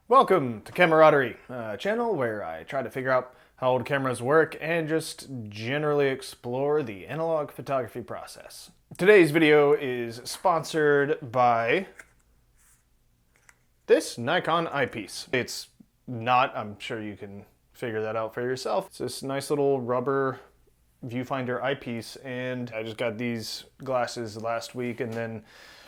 Welcome to Camaraderie, a channel where I try to figure out how old cameras work and just generally explore the analog photography process. Today's video is sponsored by this Nikon eyepiece. It's not, I'm sure you can figure that out for yourself. It's this nice little rubber viewfinder eyepiece, and I just got these glasses last week and then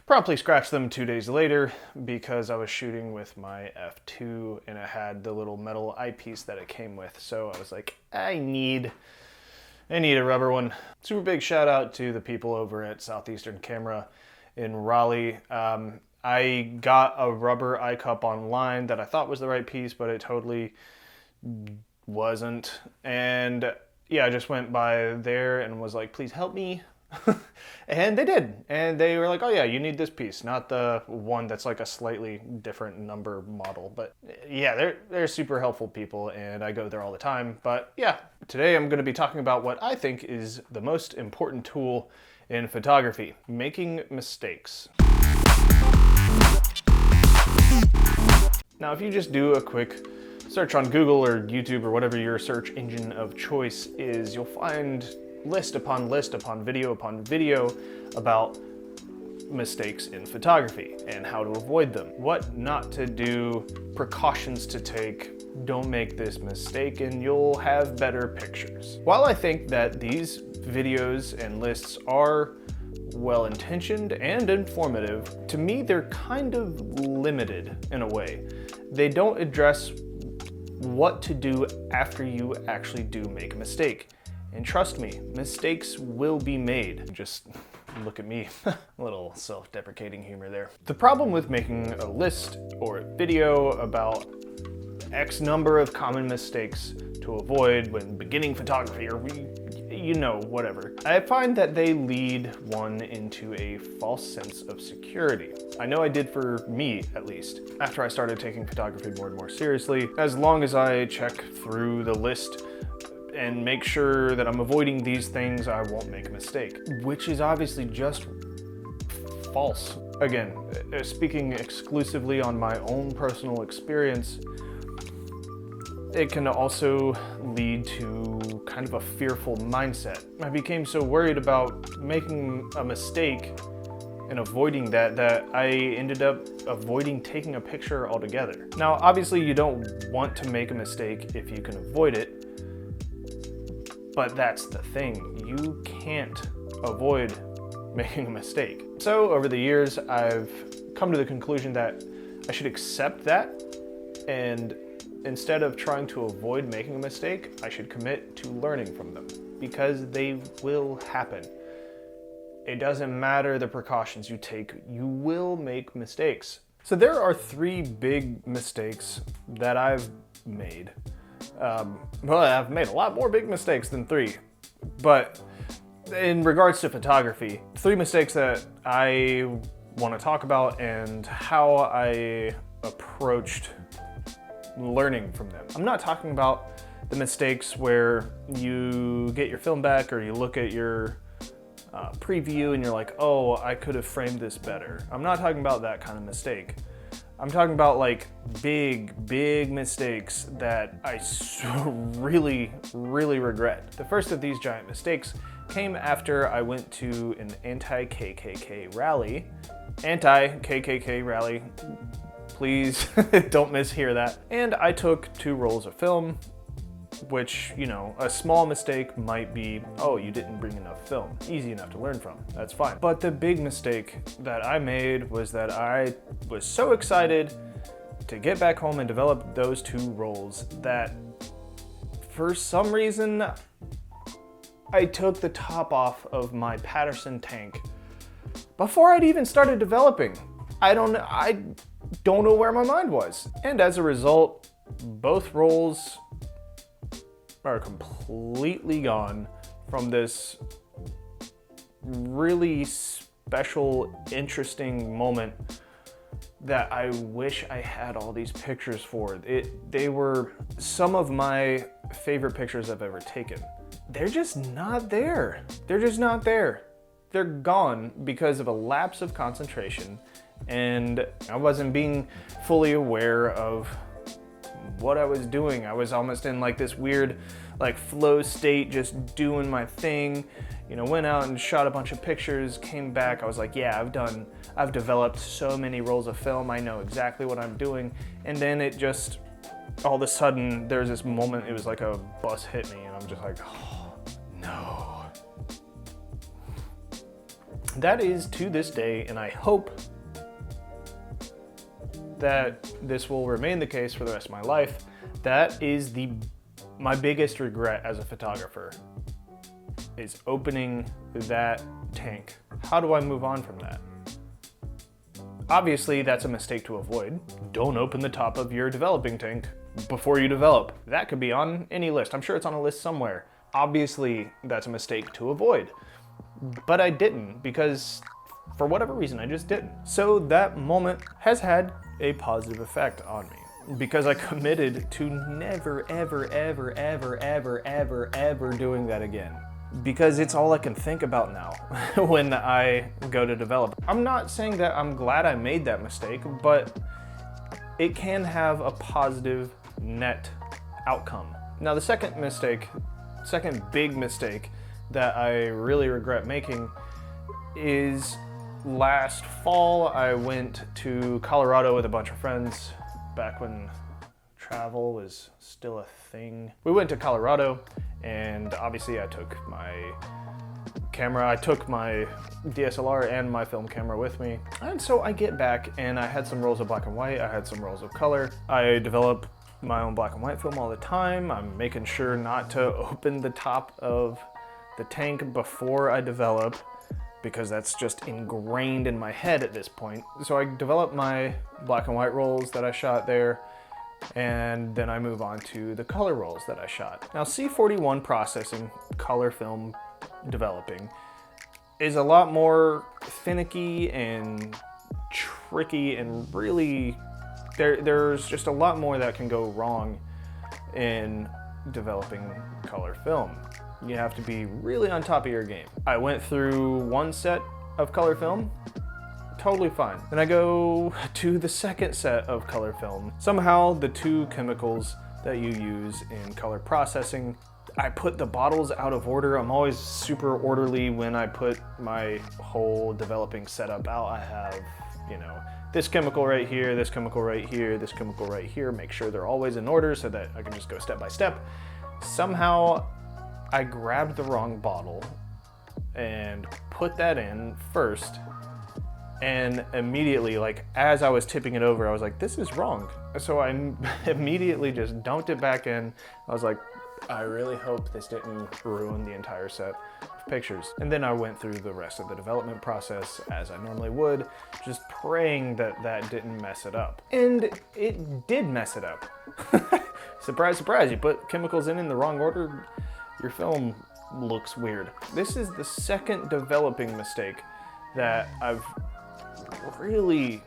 promptly scratched them 2 days later because I was shooting with my f2 and it had the little metal eyepiece that it came with. So I was like, I need a rubber one. Super big shout out to the people over at Southeastern Camera in Raleigh. I got a rubber eye cup online that I thought was the right piece, but it totally wasn't. And yeah, I just went by there and was like, please help me. And they did. And they were like, oh yeah, you need this piece, not the one that's like a slightly different number model. But yeah, they're super helpful people and I go there all the time. But yeah, today I'm going to be talking about what I think is the most important tool in photography: making mistakes. Now, if you just do a quick search on Google or YouTube or whatever your search engine of choice is, you'll find list upon video upon video about mistakes in photography and how to avoid them, what not to do, precautions to take. Don't make this mistake and you'll have better pictures. While I think that these videos and lists are well-intentioned and informative, to me they're kind of limited in a way. They don't address what to do after you actually do make a mistake. And trust me, mistakes will be made. Just look at me. A little self-deprecating humor there. The problem with making a list or a video about X number of common mistakes to avoid when beginning photography, or you know, whatever, I find that they lead one into a false sense of security. I know I did for me, at least, after I started taking photography more and more seriously. As long as I check through the list and make sure that I'm avoiding these things, I won't make a mistake, which is obviously just false. Again, speaking exclusively on my own personal experience, it can also lead to kind of a fearful mindset. I became so worried about making a mistake and avoiding that I ended up avoiding taking a picture altogether. Now, obviously you don't want to make a mistake if you can avoid it, but that's the thing, you can't avoid making a mistake. So over the years, I've come to the conclusion that I should accept that, and instead of trying to avoid making a mistake, I should commit to learning from them, because they will happen. It doesn't matter the precautions you take, you will make mistakes. So there are 3 big mistakes that I've made. Well, I've made a lot more big mistakes than 3, but in regards to photography, 3 mistakes that I want to talk about and how I approached learning from them. I'm not talking about the mistakes where you get your film back or you look at your preview and you're like, oh, I could have framed this better. I'm not talking about that kind of mistake. I'm talking about like big mistakes that I really regret. The first of these giant mistakes came after I went to an anti-KKK rally. Anti-KKK rally, please don't mishear that. And I took 2 rolls of film, which, you know, a small mistake might be, oh, you didn't bring enough film. Easy enough to learn from, that's fine. But the big mistake that I made was that I was so excited to get back home and develop those 2 rolls that for some reason, I took the top off of my Patterson tank before I'd even started developing. I don't know where my mind was. And as a result, both rolls are completely gone from this really special, interesting moment that I wish I had all these pictures for. They were some of my favorite pictures I've ever taken. They're just not there. They're just not there. They're gone because of a lapse of concentration, and I wasn't being fully aware of what I was doing. I was almost in like this weird like flow state, just doing my thing. You know, went out and shot a bunch of pictures, came back. I was like, yeah, I've developed so many rolls of film. I know exactly what I'm doing. And then it just, all of a sudden, there's this moment, it was like a bus hit me, and I'm just like, oh, no. That is to this day, and I hope that this will remain the case for the rest of my life. That is my biggest regret as a photographer, is opening that tank. How do I move on from that? Obviously, that's a mistake to avoid. Don't open the top of your developing tank before you develop. That could be on any list. I'm sure it's on a list somewhere. Obviously, that's a mistake to avoid. But I didn't, because for whatever reason, I just didn't. So that moment has had a positive effect on me, because I committed to never, ever, ever, ever, ever, ever, ever doing that again. Because it's all I can think about now when I go to develop. I'm not saying that I'm glad I made that mistake, but it can have a positive net outcome. Now, the second big mistake that I really regret making is last fall I went to Colorado with a bunch of friends back when travel was still a thing. We went to Colorado, and obviously I took my camera. I took my DSLR and my film camera with me. And so I get back and I had some rolls of black and white. I had some rolls of color. I develop my own black and white film all the time. I'm making sure not to open the top of the tank before I develop, because that's just ingrained in my head at this point. So I develop my black and white rolls that I shot there, and then I move on to the color rolls that I shot. Now, C41 processing, color film developing, is a lot more finicky and tricky, and really, there's just a lot more that can go wrong in developing color film. You have to be really on top of your game. I went through one set of color film, totally fine. Then I go to the second set of color film. Somehow the two chemicals that you use in color processing, I put the bottles out of order. I'm always super orderly when I put my whole developing setup out. I have, this chemical right here, this chemical right here, this chemical right here. Make sure they're always in order so that I can just go step by step. Somehow I grabbed the wrong bottle and put that in first, and immediately, like as I was tipping it over, I was like, this is wrong. So I immediately just dumped it back in. I was like, I really hope this didn't ruin the entire set of pictures. And then I went through the rest of the development process as I normally would, just praying that that didn't mess it up. And it did mess it up. Surprise, surprise, you put chemicals in the wrong order, your film looks weird. This is the second developing mistake that I've really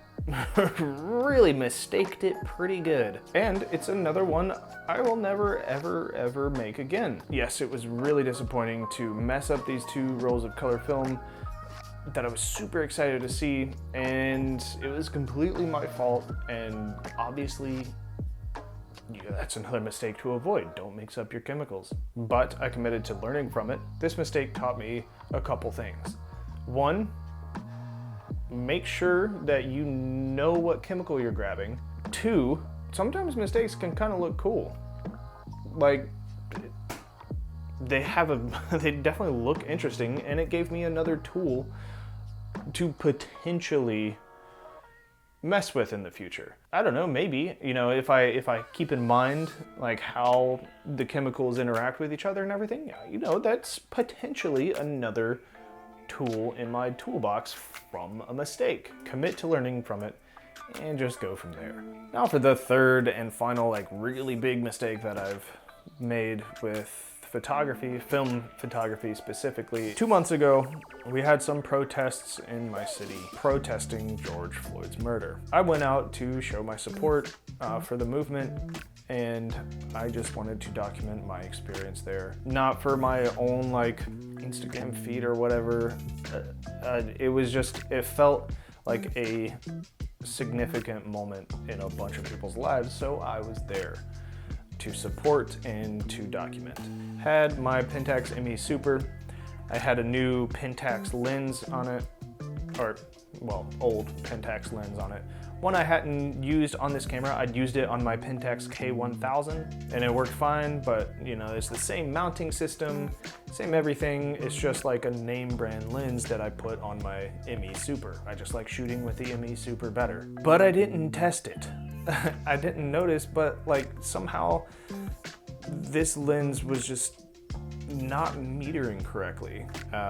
mistaked it pretty good. And it's another one I will never, ever, ever make again. Yes, it was really disappointing to mess up these two rolls of color film that I was super excited to see, and it was completely my fault, and obviously, that's another mistake to avoid. Don't mix up your chemicals. But I committed to learning from it. This mistake taught me a couple things. One, make sure that you know what chemical you're grabbing. Two, sometimes mistakes can kind of look cool. Like, they definitely look interesting, and it gave me another tool to potentially mess with in the future. I don't know, maybe, if I keep in mind like how the chemicals interact with each other and everything, that's potentially another tool in my toolbox from a mistake. Commit to learning from it and just go from there. Now for the third and final, really big mistake that I've made with photography, film photography specifically. 2 months ago, we had some protests in my city protesting George Floyd's murder. I went out to show my support for the movement, and I just wanted to document my experience there. Not for my own Instagram feed or whatever. It felt like a significant moment in a bunch of people's lives, so I was there to support and to document. Had my Pentax ME Super. I had a new Pentax lens on it, or well, old Pentax lens on it. One I hadn't used on this camera. I'd used it on my Pentax K1000 and it worked fine, but you know, it's the same mounting system, same everything. It's just like a name brand lens that I put on my ME Super. I just like shooting with the ME Super better. But I didn't test it. I didn't notice, but like somehow this lens was just not metering correctly.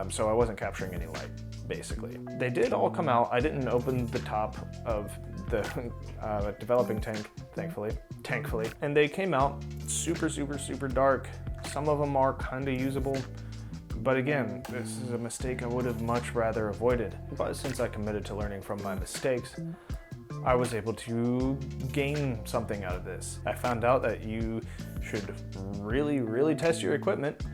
So I wasn't capturing any light, basically. They did all come out. I didn't open the top of the developing tank, thankfully, and they came out super, super, super dark. Some of them are kind of usable, but again, this is a mistake I would have much rather avoided. But since I committed to learning from my mistakes, I was able to gain something out of this. I found out that you should really, really test your equipment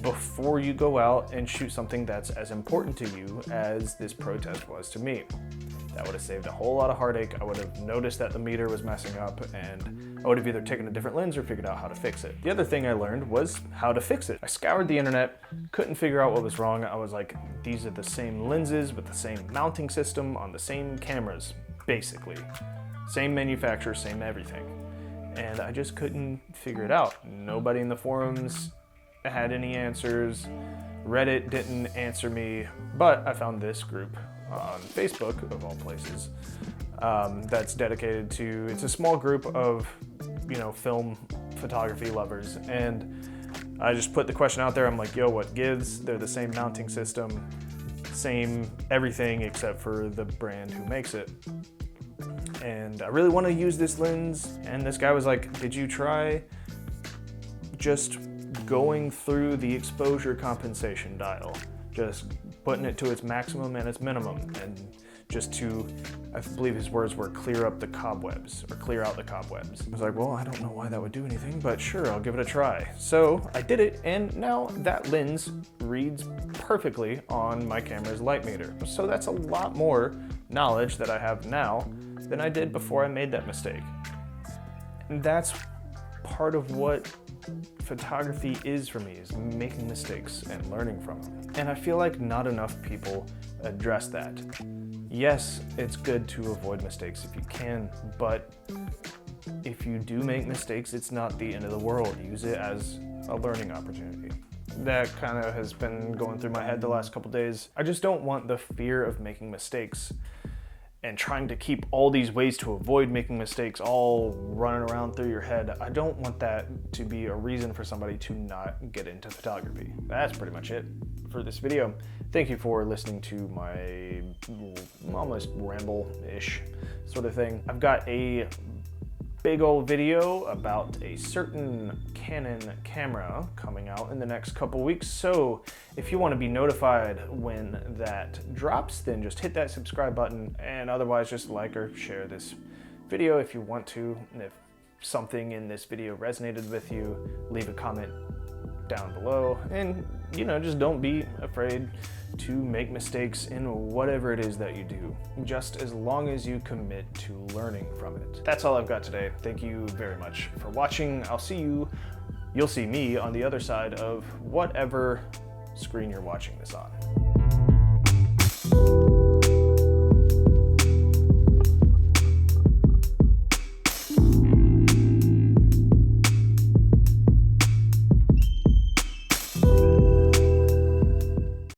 before you go out and shoot something that's as important to you as this pro test was to me. That would have saved a whole lot of heartache. I would have noticed that the meter was messing up and I would have either taken a different lens or figured out how to fix it. The other thing I learned was how to fix it. I scoured the internet, couldn't figure out what was wrong. I was like, these are the same lenses with the same mounting system on the same cameras, basically. Same manufacturer, same everything. And I just couldn't figure it out. Nobody in the forums had any answers. Reddit didn't answer me, but I found this group on Facebook, of all places, that's dedicated to, it's a small group of, you know, film photography lovers, and I just put the question out there. I'm like, yo, what gives? They're the same mounting system, same everything except for the brand who makes it. And I really want to use this lens. And this guy was like, did you try just going through the exposure compensation dial? Just putting it to its maximum and its minimum, and just to, I believe his words were, clear up the cobwebs, or clear out the cobwebs. I was like, well, I don't know why that would do anything, but sure, I'll give it a try. So I did it, and now that lens reads perfectly on my camera's light meter. So that's a lot more knowledge that I have now than I did before I made that mistake. And that's part of what photography is for me, is making mistakes and learning from them. And I feel like not enough people address that. Yes, it's good to avoid mistakes if you can, but if you do make mistakes, it's not the end of the world. Use it as a learning opportunity. That kind of has been going through my head the last couple days. I just don't want the fear of making mistakes and trying to keep all these ways to avoid making mistakes all running around through your head. I don't want that to be a reason for somebody to not get into photography. That's pretty much it for this video. Thank you for listening to my almost ramble-ish sort of thing. I've got a big old video about a certain Canon camera coming out in the next couple weeks. So if you want to be notified when that drops, then just hit that subscribe button, and otherwise just like or share this video if you want to. And if something in this video resonated with you, leave a comment down below, and you know, just don't be afraid to make mistakes in whatever it is that you do, just as long as you commit to learning from it. That's all I've got today. Thank you very much for watching. You'll see me on the other side of whatever screen you're watching this on.